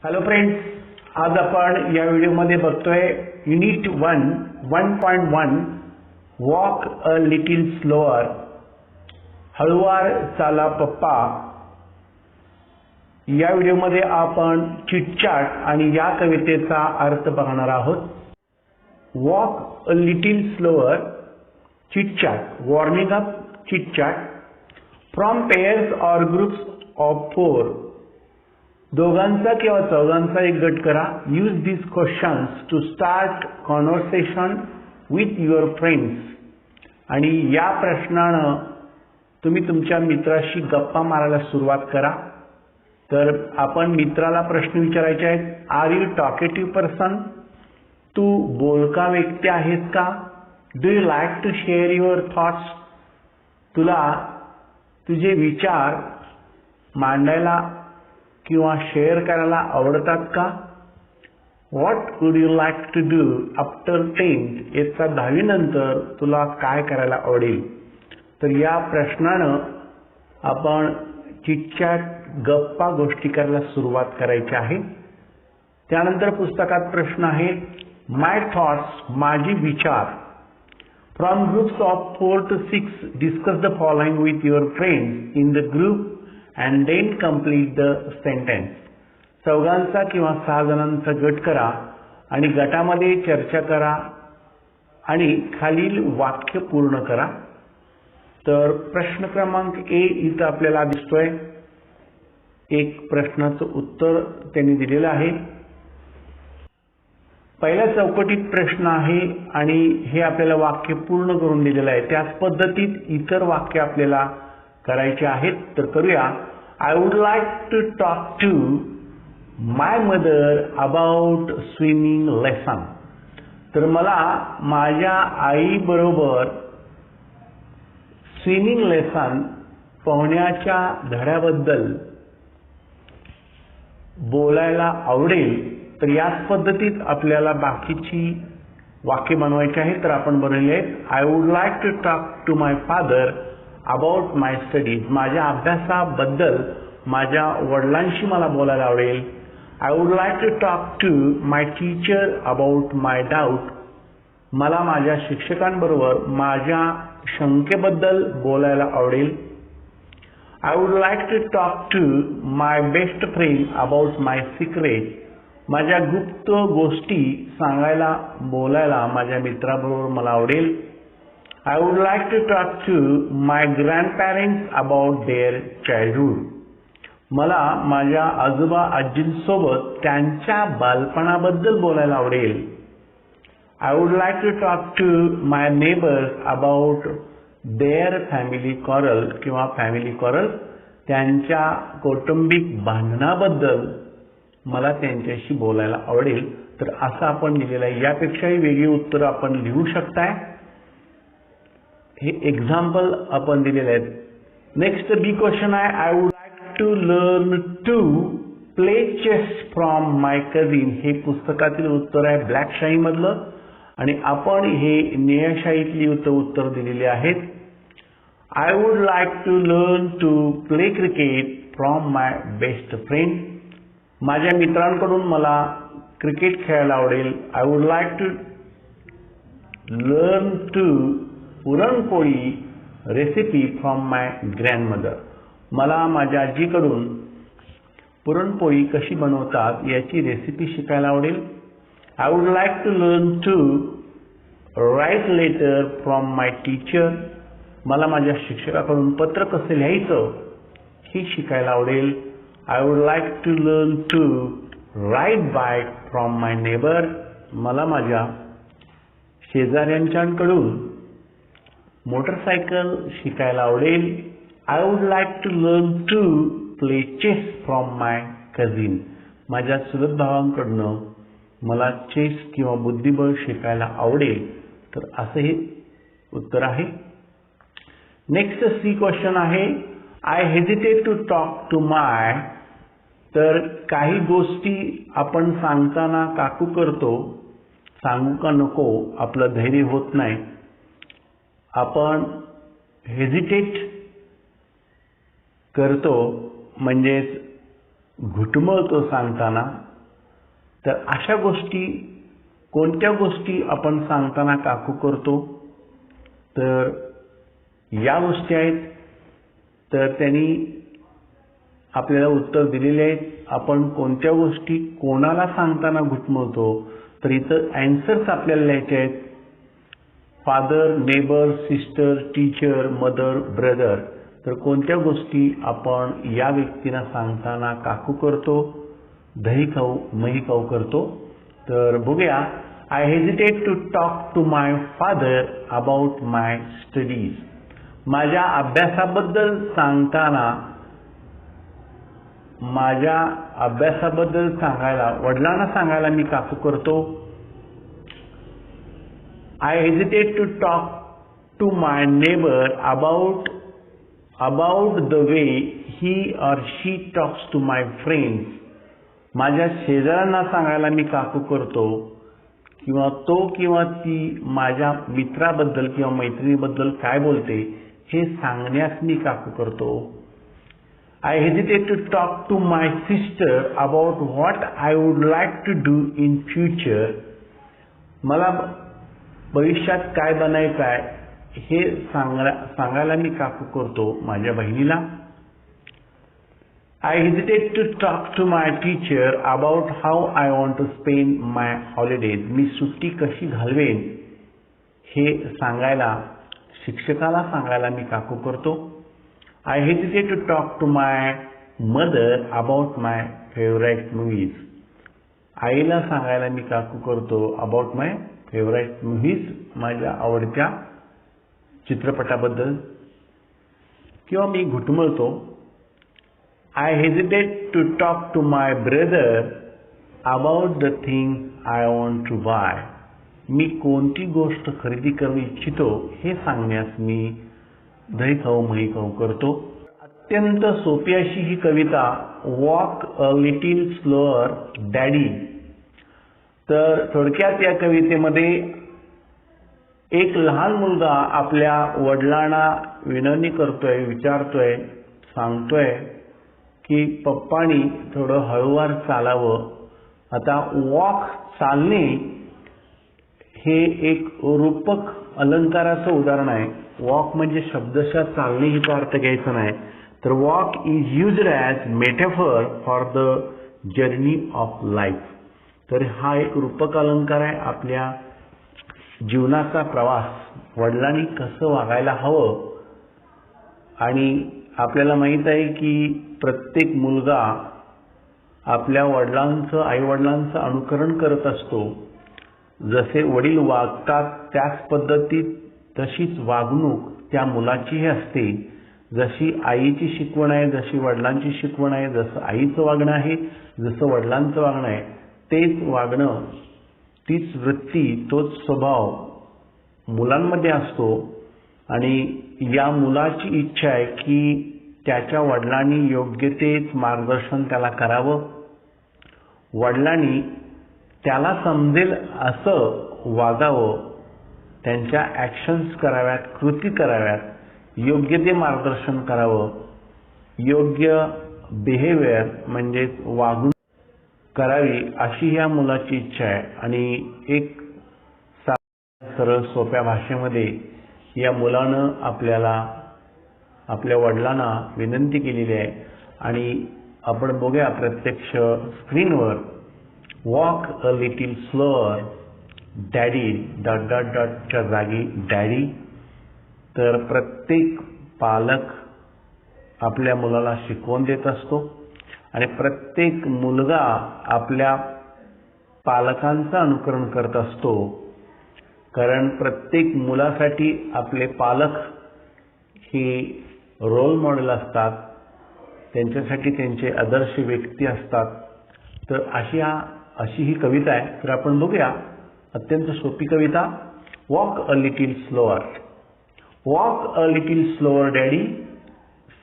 Hello friends, आज आपण या व्हिडिओमध्ये बघतोय unit 1.1 walk a little slower, हळूवार चाला पप्पा. या व्हिडिओमध्ये आपण चिटचॅट आणि या कवितेचा अर्थ बघणार आहोत. Walk a little slower, chitchat, warming up chitchat from pairs or groups of 4. दोघांचा किंवा चौघांचा एक गट करा. Use this questions to start conversation with your friends. आणि या प्रश्नानं तुम्ही तुमच्या मित्राशी गप्पा मारायला सुरुवात करा. तर आपण मित्राला प्रश्न विचारायचे आहेत. Are you talkative person? तू बोलका व्यक्ती आहेस का? Do you like to share your thoughts? तुला तुझे विचार मांडायला किंवा शेअर करायला आवडतात का? What would you like to do after 10th? इयत्ता 10वी नंतर तुला काय करायला आवडेल? तर या प्रश्नानं आपण चिटचॅट, गप्पा गोष्टी करायला सुरुवात करायची आहे. त्यानंतर पुस्तकात प्रश्न आहे. माय थॉट्स, माझे विचार. From groups of 4 to 6 discuss the following with your friends in the group and then complete the sentence. चौघांचा किंवा 6 जणांचा गट करा आणि गटामध्ये चर्चा करा आणि खालील वाक्य पूर्ण करा. तर प्रश्न क्रमांक ए इथं आपल्याला दिसतोय. एक प्रश्नाचं उत्तर त्यांनी दिलेलं आहे. पहिल्या चौकटीत प्रश्न आहे आणि हे आपल्याला वाक्य पूर्ण करून दिलेलं आहे. त्याच पद्धतीत इतर वाक्य आपल्याला करायचे आहेत. तर करूया. I would like to talk to my mother about swimming lesson. तर मला माझ्या आईबरोबर स्विमिंग लेसन, पोहण्याच्या धड्याबद्दल बोलायला आवडेल. तर याच पद्धतीत आपल्याला बाकीची वाक्य बनवायची आहेत. तर आपण बनवले आहेत. I would like to talk to my father about my studies. माझ्या अभ्यासाबद्दल माझ्या वडिलांशी मला बोलायला आवडेल. I would like to talk to my teacher about my doubt. मला माझ्या शिक्षकांबरोबर माझ्या शंकेबद्दल बोलायला आवडेल. I would like to talk to my best friend about my secret. माझ्या गुप्त गोष्टी सांगायला, बोलायला माझ्या मित्राबरोबर मला आवडेल. I would like to talk to my grandparents about their childhood. मला माझ्या आजोबा आजींसोबत त्यांच्या बालपणाबद्दल बोलायला आवडेल. I would like to talk to my neighbors about their family quarrel किंवा family quarrel. त्यांच्या कौटुंबिक भांडणाबद्दल मला त्यांच्याशी बोलायला आवडेल. तर असं आपण लिहिलेलं आहे. यापेक्षाही वेगळी उत्तरं आपण लिहू शकताय. हे एक्झाम्पल आपण दिलेले आहेत. नेक्स्ट बी क्वेश्चन आहे. I would like to learn to play chess from my cousin. हे पुस्तकातील उत्तर आहे, ब्लॅक शाही मधलं, आणि आपण हे निळ्या शाहीतली उत्तर दिलेली आहेत. I would like to learn to play cricket from my best friend. माझ्या मित्रांकडून मला क्रिकेट खेळायला आवडेल. I would like to learn to puranpoli recipe from my grandmother. मला माझ्या आजीकडून पुरणपोळी कशी बनवतात याची रेसिपी शिकायला आवडेल. I would like to learn to write letter from my teacher. मला माझ्या शिक्षकाकडून पत्र कसं लिहायचं हे शिकायला आवडेल. I would like to learn to ride bike from my neighbour. मला माझ्या शेजाऱ्यांच्याकडून मोटरसायकल शिकायला आवडेल. I would like to learn to play chess from my cousin. माझ्या चुलत भावांकडनं मला चेस किंवा बुद्धिबळ शिकायला आवडेल. तर असं हे उत्तर आहे. नेक्स्ट सी क्वेश्चन आहे. I hesitate to talk to my. तर काही गोष्टी आपण सांगताना काकू करतो, सांगू का नको, आपलं धैर्य होत नाही. आपण हेजिटेट करतो म्हणजेच घुटमळतो सांगताना, तर अशा गोष्टी कोणत्या गोष्टी आपण सांगताना काकू करतो? तर या गोष्टी आहेत. तर त्यांनी आपल्याला उत्तर दिलेले आहेत. आपण कोणत्या गोष्टी कोणाला सांगताना घुटमळतो? तर इथं ॲन्सर्स आपल्याला लिहायचे आहेत. Father, neighbour, sister, teacher, mother, brother. तर कोणत्या गोष्टी आपण या व्यक्तींना सांगताना काकू करतो, दही खाऊ, मही खाऊ करतो? तर बघूया. I hesitate to talk to my father about my studies. माझ्या अभ्यासाबद्दल सांगायला, वडिलांना सांगायला मी काकू करतो. I hesitate to talk to my neighbour about the way he or she talks to my friends. माझ्या शेजाऱ्यांना सांगायला मी काकू करतो, किंवा तो किंवा ती माझ्या मित्राबद्दल किंवा मैत्रिणीबद्दल काय बोलते हे सांगण्यास मी काकू करतो. I hesitate to talk to my sister about what I would like to do in future. मला भविष्यात काय बनायचं आहे हे सांगायला मी काकू करतो माझ्या बहिणीला. I hesitate to talk to my teacher about how I want to spend my holidays. मी सुट्टी कशी घालवेन हे शिक्षकाला सांगायला मी काकू करतो. I hesitate to talk to my mother about my favourite movies. आईला सांगायला मी काकू करतो अबाउट माय फेवरेट मूव्हीज, माझ्या आवडत्या चित्रपटाबद्दल. किंवा मी घुटमळतो. I hesitate to talk to my brother about the things I want to buy. मी कोणती गोष्ट खरेदी करू इच्छितो हे सांगण्यास मी दही खाऊ मही खाऊ करतो. अत्यंत सोपी अशी ही कविता, walk a little slower daddy. तर थोडक्यात या कवितेमध्ये एक लहान मुलगा आपल्या वडिलांना विनवणी करतोय, विचारतोय, सांगतोय की पप्पानी थोडं हळूवार चालावं. आता वॉक, चालणे हे एक रूपक अलंकाराचं उदाहरण आहे. वॉक म्हणजे शब्दशः चालणे हिचा अर्थ घ्यायचा नाही. तर walk is used as metaphor for the journey of life. तर हा एक रूपक अलंकार आहे. आपल्या जीवनाचा प्रवास, वडिलांनी कसं वागायला हवं. आणि आपल्याला माहीत आहे की प्रत्येक मुलगा आपल्या वडिलांचं, आईवडिलांचं अनुकरण करत असतो. जसे वडील वागतात त्याच पद्धतीत तशीच वागणूक त्या मुलाचीही असते. जशी आईची शिकवण आहे, जशी वडिलांची शिकवण आहे, जसं आईचं वागणं आहे, जसं वडिलांचं वागणं आहे, तेच वागणं, तीच वृत्ती, तोच स्वभाव मुलांमध्ये असतो. आणि या मुलाची इच्छा आहे की त्याच्या वडिलांनी योग्य तेच मार्गदर्शन त्याला करावं. वडिलांनी त्याला समजेल असं वागावं, त्यांच्या ॲक्शन्स कराव्यात, कृती कराव्यात, योग्य ते मार्गदर्शन करावं, योग्य बिहेवियर म्हणजेच वागणूक करावी अशी या मुलाची इच्छा आहे. आणि एक सरळ सोप्या भाषेमध्ये या मुलानं आपल्या वडिलांना विनंती केलेली आहे. आणि आपण बघूया प्रत्यक्ष स्क्रीनवर. Walk a little slower daddy dot dot डॉटच्या जागी डॅडी. तर प्रत्येक पालक आपल्या मुलाला शिकवण देत असतो आणि प्रत्येक मुलगा आपल्या पालकांचं अनुकरण करत असतो. कारण प्रत्येक मुलासाठी आपले पालक हे रोल मॉडेल असतात, त्यांच्यासाठी त्यांचे आदर्श व्यक्ती असतात. तर अशी ही कविता आहे. तर आपण बघूया. अत्यंत सोपी कविता. Walk a little slower. Walk a little slower daddy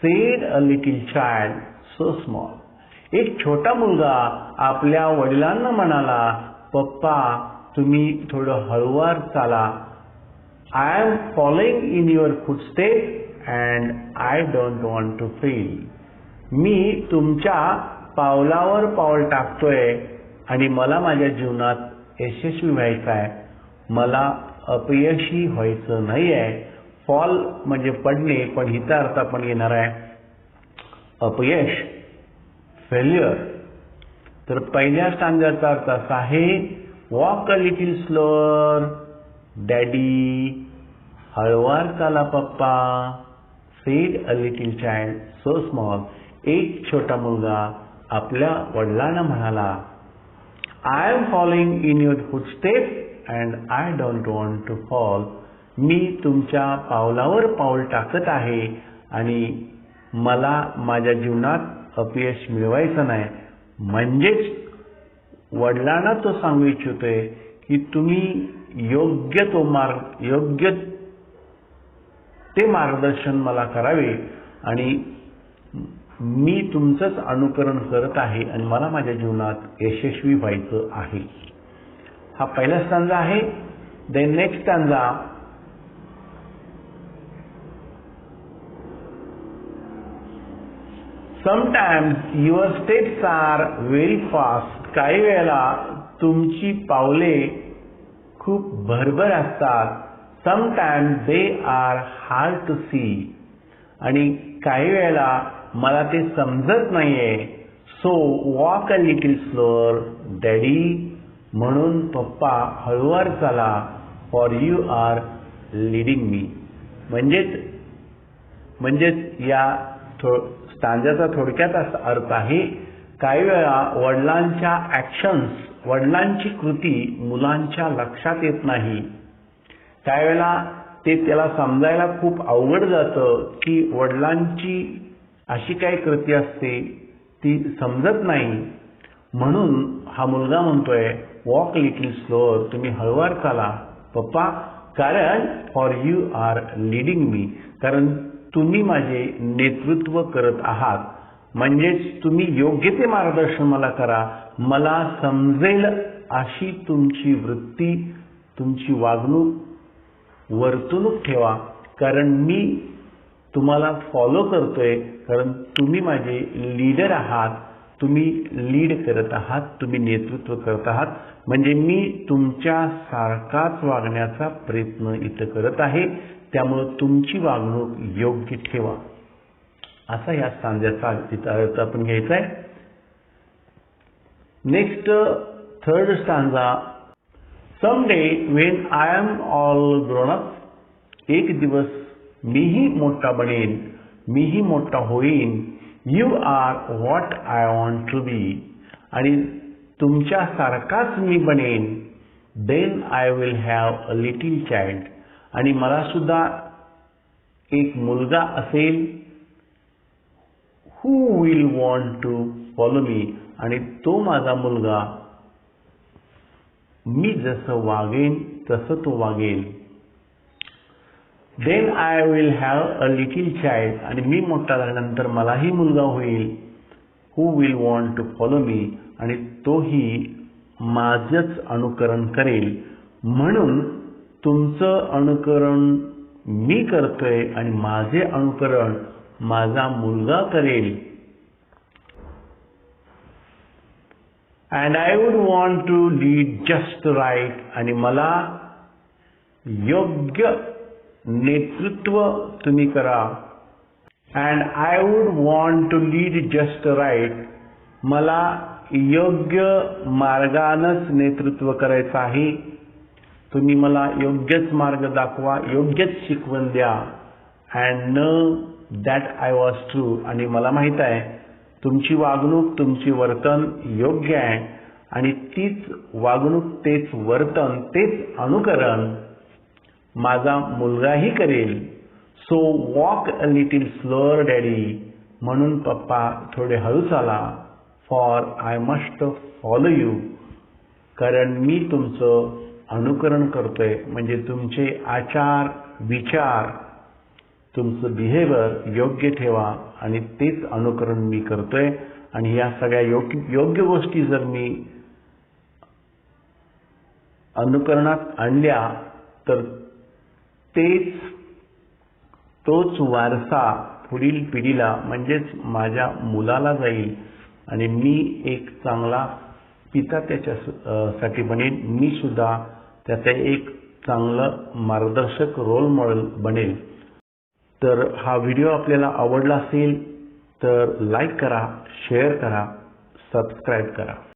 said a little child so small. एक छोटा मुलगा आपल्या वडिलांना म्हणाला, पप्पा तुम्ही थोडं हळूवार चाला. I am following in your footstep and I don't want to fail. मी तुमच्या पावलावर पाऊल टाकतोय आणि मला माझ्या जीवनात यशस्वी व्हायचं आहे, मला अपयशी व्हायचं नाही आहे. फॉल म्हणजे पडणे, पण हिचा अर्थ आपण घेणार आहे अपयश, फेल्युअर. तर पहिल्या स्टांजाचा अर्थ असा आहे, walk a little slower daddy, हळुवार चाला पप्पा, said a little child so small. एक छोटा मुलगा आपल्या वडिलांना म्हणाला, I am following in your footstep and I don't want to fall. मी तुमच्या पावलावर पाऊल टाकत आहे आणि मला माझ्या जीवनात अपयश मिळवायचं नाही. म्हणजेच वडिलांना तो सांगू इच्छितोय की तुम्ही योग्य ते मार्गदर्शन मला करावे आणि मी तुमचंच अनुकरण करत आहे आणि मला माझ्या जीवनात यशस्वी व्हायचं आहे. हा पहिला स्टांजा आहे. Then next stanza, sometimes your steps are very fast. काही वेळेला तुमची पावले खूप भरभर असतात. Sometimes they are hard to see. आणि काही वेळेला मला ते समजत नाहीये. So walk a little slower daddy, म्हणून पप्पा हळुवार चाला, for you are leading me. म्हणजेच या स्टांजाचा थोडक्यात असा अर्थ आहे, काही वेळा वडिलांच्या ॲक्शन्स, वडिलांची कृती मुलांच्या लक्षात येत नाही. काही वेळेला ते त्याला समजायला खूप अवघड जातं की वडिलांची अशी काही कृती असते ती समजत नाही. म्हणून हा मुलगा म्हणतोय, वॉक लिटिल स्लोअर, तुम्ही हळुवार चाला पप्पा, कारण फॉर यू आर लीडिंग मी, कारण तुम्ही माझे नेतृत्व करत आहात. म्हणजेच तुम्ही योग्य ते मार्गदर्शन मला करा, मला समजेल अशी तुमची वृत्ती, तुमची वागणूक, वर्तणूक ठेवा, कारण मी तुम्हाला फॉलो करतोय, कारण तुम्ही माझे लीडर आहात, तुम्ही लीड करत आहात, तुम्ही नेतृत्व करत आहात. म्हणजे मी तुमच्या सारखाच वागण्याचा प्रयत्न इथं करत आहे, त्यामुळे तुमची वागणूक योग्य ठेवा. असा या स्टांजाचा अर्थ आपण घ्यायचा आहे. Next third stanza, someday when I am all grown up. एक दिवस मीही मोठा बनेन, मीही मोठा होईन. You are what I want to be. आणि तुमच्या सारखाच मी बनेन. Then I will have a little child. आणि मला सुद्धा एक मुलगा असेल, who will want to follow me. आणि तो माझा मुलगा मी जसं वागेन तसं तो वागेल. Then I will have a little child. आणि मी मोठा झाल्यानंतर मलाही मुलगा होईल, who will want to follow me. आणि तोही माझंच अनुकरण करेल. म्हणून तुमचं अनुकरण मी करतोय आणि माझे अनुकरण माझा मुलगा करेल. And I would want to lead just right. आणि मला योग्य नेतृत्व तुम्ही करा. And I would want to lead just right. मला योग्य मार्गानंच नेतृत्व करायचं आहे. तुम्ही मला योग्यच मार्ग दाखवा, योग्यच शिकवण द्या. And know that I was true. आणि मला माहीत आहे तुमची वागणूक, तुमची वर्तन योग्य आहे आणि तीच वागणूक, तेच वर्तन, तेच अनुकरण माझा मुलगाही करेल. So walk a little slower daddy. म्हणून पप्पा थोडे हळू चाला. For I must follow you. कारण मी तुमचं अनुकरण करतोय. म्हणजे तुमचे आचार विचार, तुमचं बिहेवियर योग्य ठेवा आणि तेच अनुकरण मी करतोय. आणि या सगळ्या योग्य गोष्टी जर मी अनुकरणात आणल्या तर तोच वारसा पुढील पिढीला म्हणजेच माझ्या मुलाला जाईल. आणि मी एक चांगला पिता त्याच्यासाठी बनेन. मी सुद्धा त्याचा एक चांगलं मार्गदर्शक रोल मॉडेल बनेल. तर हा व्हिडिओ आपल्याला आवडला असेल तर लाईक करा, शेअर करा, सबस्क्राईब करा.